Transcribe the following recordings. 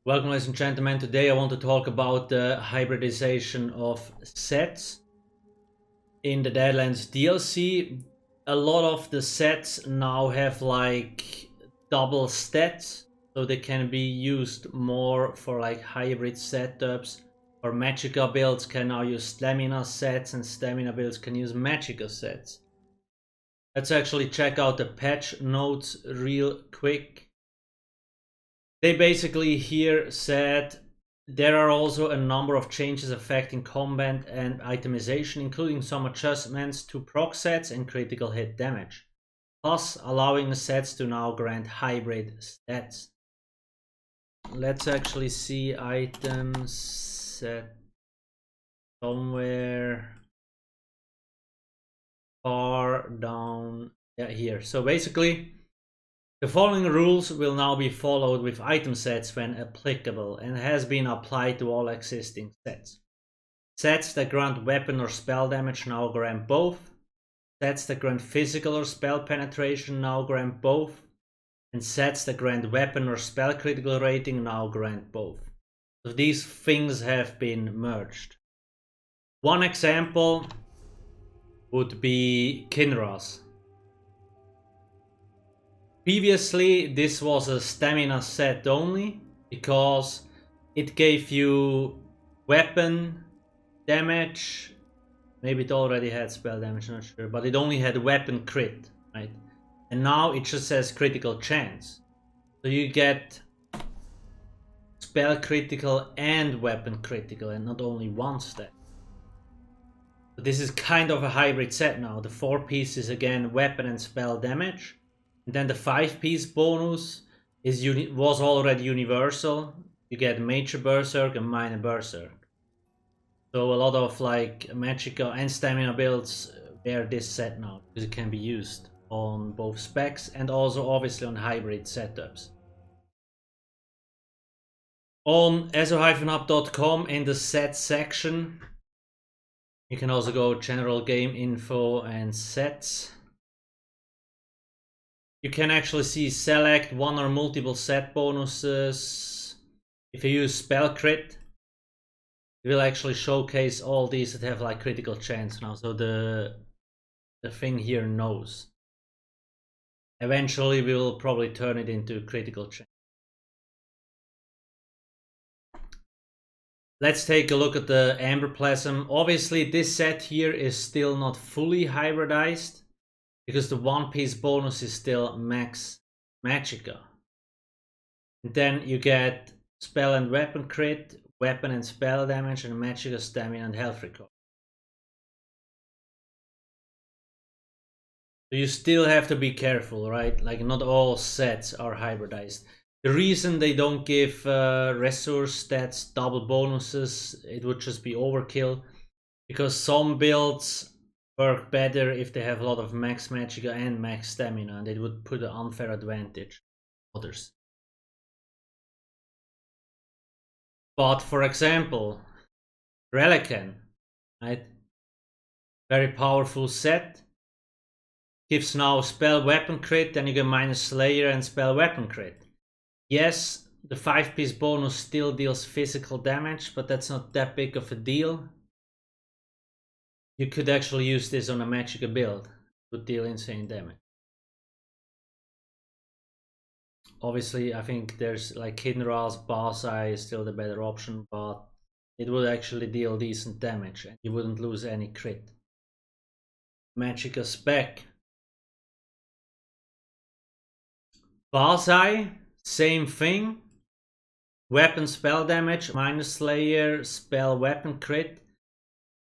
Welcome, ladies and gentlemen. Today I want to talk about the hybridization of sets in the Deadlands DLC. A lot of the sets now have like double stats, so they can be used more for like hybrid setups. Or Magicka builds can now use stamina sets, and stamina builds can use Magicka sets. Let's actually check out the patch notes real quick. They basically here said there are also a number of changes affecting combat and itemization, including some adjustments to proc sets and critical hit damage, plus allowing the sets to now grant hybrid stats. Let's actually see items set somewhere far down. Yeah, here. So basically, the following rules will now be followed with item sets when applicable and has been applied to all existing sets. Sets that grant weapon or spell damage now grant both. Sets that grant physical or spell penetration now grant both. And sets that grant weapon or spell critical rating now grant both. So these things have been merged. One example would be Kinra's. Previously, this was a stamina set only because it gave you weapon damage. Maybe it already had spell damage, not sure, but it only had weapon crit, right? And now it just says critical chance. So you get spell critical and weapon critical, and not only one stat. So this is kind of a hybrid set now. The 4-piece is again weapon and spell damage. And then the 5-piece bonus was already universal. You get Major Berserk and Minor Berserk. So a lot of like Magicka and Stamina builds bear this set now, because it can be used on both specs and also obviously on hybrid setups. On ESO-hub.com in the set section, you can also go general game info and sets. You can actually see select one or multiple set bonuses. If you use spell crit, it will actually showcase all these that have like critical chance now. So the thing here knows. Eventually we will probably turn it into critical chance. Let's take a look at the Amber Plasm. Obviously this set here is still not fully hybridized, because the 1-piece bonus is still max Magicka. And then you get spell and weapon crit, weapon and spell damage, and Magicka stamina and health recovery. So you still have to be careful, right? Like not all sets are hybridized. The reason they don't give resource stats double bonuses, it would just be overkill, because some builds work better if they have a lot of max Magicka and max stamina, and it would put an unfair advantage on others. But for example, Relican, right? Very powerful set. Gives now spell weapon crit, then you get minus Slayer and spell weapon crit. Yes, the 5-piece bonus still deals physical damage, but that's not that big of a deal. You could actually use this on a Magicka build. It would deal insane damage. Obviously, I think there's like Kinra's Basai is still the better option, but it would actually deal decent damage and you wouldn't lose any crit. Magicka spec. Basai, same thing. Weapon spell damage, minus Slayer, spell weapon crit.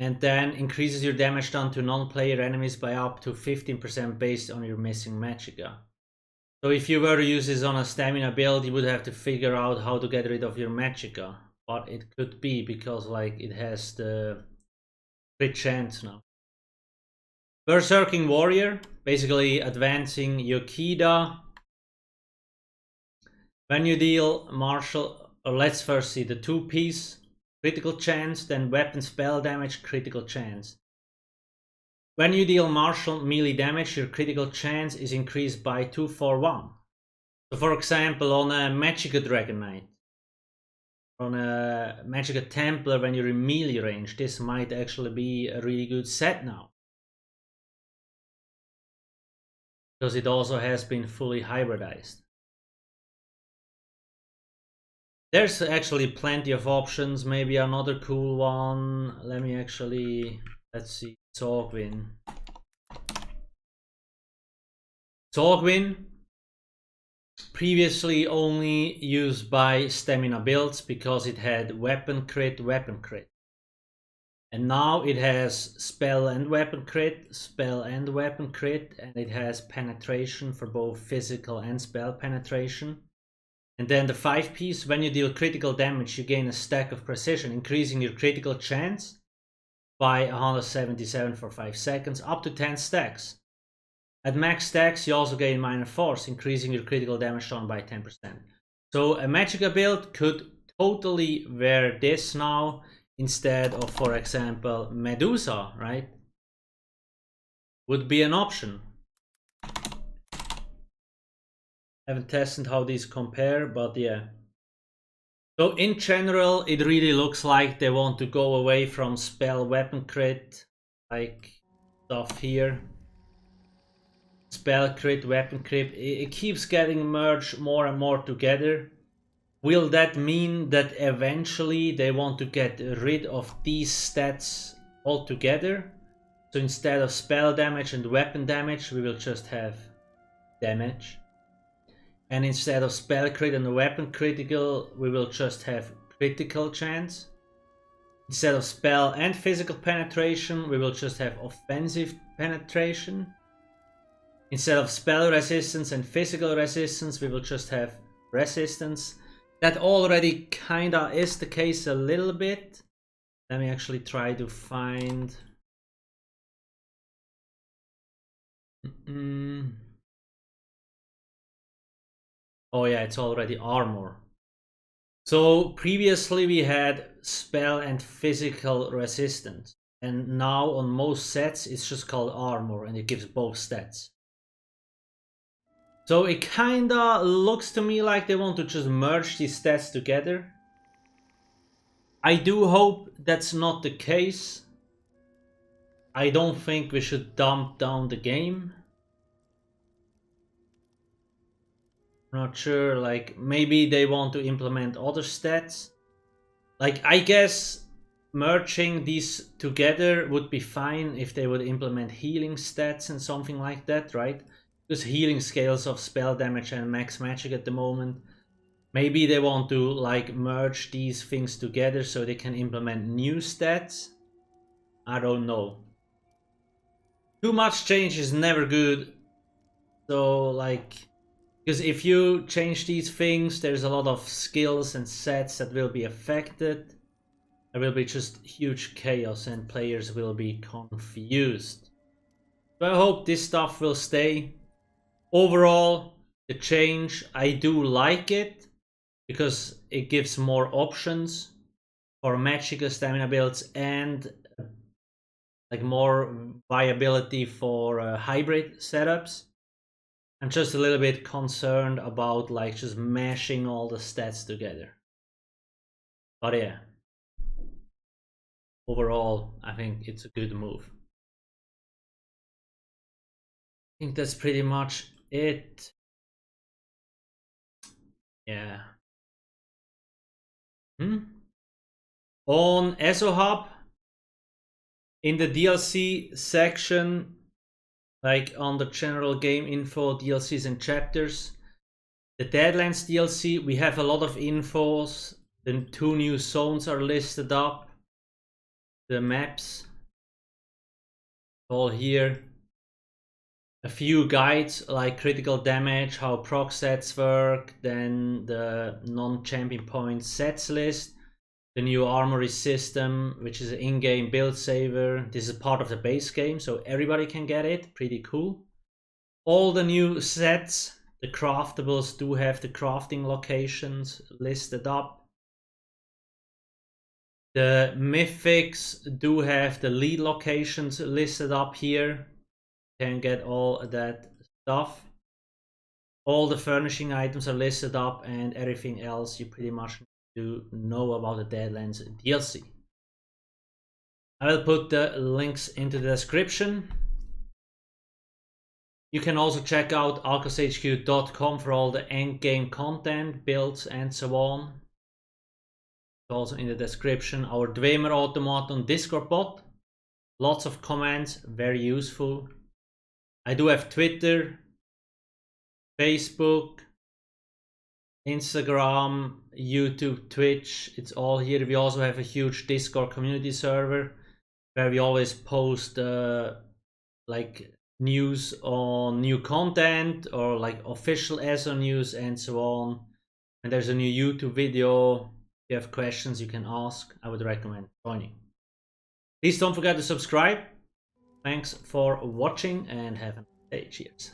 And then increases your damage done to non-player enemies by up to 15% based on your missing Magicka. So if you were to use this on a stamina build, you would have to figure out how to get rid of your Magicka. But it could be because like it has the crit chance now. Berserking Warrior, basically advancing Yokida. When you deal martial, or let's first see the 2-piece. Critical chance, then weapon spell damage, critical chance. When you deal martial melee damage, your critical chance is increased by 2 for 1. So for example, on a Magicka Dragon Knight, on a Magicka Templar when you're in melee range, this might actually be a really good set now. Because it also has been fully hybridized. There's actually plenty of options. Maybe another cool one. Let me actually, let's see, Zorgwin. Zorgwin, previously only used by stamina builds because it had weapon crit. And now it has spell and weapon crit, and it has penetration for both physical and spell penetration. And then the 5-piece, when you deal critical damage, you gain a stack of precision, increasing your critical chance by 177 for 5 seconds, up to 10 stacks. At max stacks, you also gain minor force, increasing your critical damage done by 10%. So a Magicka build could totally wear this now instead of, for example, Medusa, right? Would be an option. Haven't tested how these compare, but yeah. So in general, it really looks like they want to go away from spell weapon crit, like stuff here. Spell crit, weapon crit, it keeps getting merged more and more together. Will that mean that eventually they want to get rid of these stats altogether? So instead of spell damage and weapon damage, we will just have damage. And instead of spell crit and weapon critical, we will just have critical chance. Instead of spell and physical penetration, we will just have offensive penetration. Instead of spell resistance and physical resistance, we will just have resistance. That already kinda is the case a little bit. Let me actually try to find... Oh yeah, it's already armor. So previously we had spell and physical resistance. And now on most sets it's just called armor and it gives both stats. So it kinda looks to me like they want to just merge these stats together. I do hope that's not the case. I don't think we should dump down the game. Not sure, like maybe they want to implement other stats. Like I guess merging these together would be fine if they would implement healing stats and something like that, right? Because healing scales of spell damage and max magic at the moment. Maybe they want to like merge these things together so they can implement new stats. I don't know. Too much change is never good. So like, because if you change these things, there's a lot of skills and sets that will be affected. There will be just huge chaos and players will be confused. So I hope this stuff will stay. Overall, the change, I do like it because it gives more options for Magicka stamina builds and like more viability for hybrid setups. I'm just a little bit concerned about like just mashing all the stats together. But yeah, overall, I think it's a good move. I think that's pretty much it. Yeah. On ESO Hub, in the DLC section, like on the general game info, DLCs and chapters, the Deadlands DLC, we have a lot of infos. The 2 new zones are listed up. The maps, all here. A few guides like critical damage, how proc sets work, then the non-champion point sets list, the new armory system, which is an in-game build saver. This is part of the base game, so everybody can get it. Pretty cool. All the new sets, the craftables do have the crafting locations listed up. The mythics do have the lead locations listed up here. Can get all that stuff. All the furnishing items are listed up and everything else you pretty much to know about the Deadlands DLC. I will put the links into the description. You can also check out alcasthq.com for all the endgame content, builds, and so on. Also in the description, our Dwemer Automaton Discord bot. Lots of comments, very useful. I do have Twitter, Facebook, Instagram, YouTube, Twitch. It's all here. We also have a huge Discord community server where we always post like news on new content or like official ESO news and so on. And there's a new YouTube video. If you have questions you can ask, I would recommend joining. Please don't forget to subscribe. Thanks for watching and have a nice day. Cheers.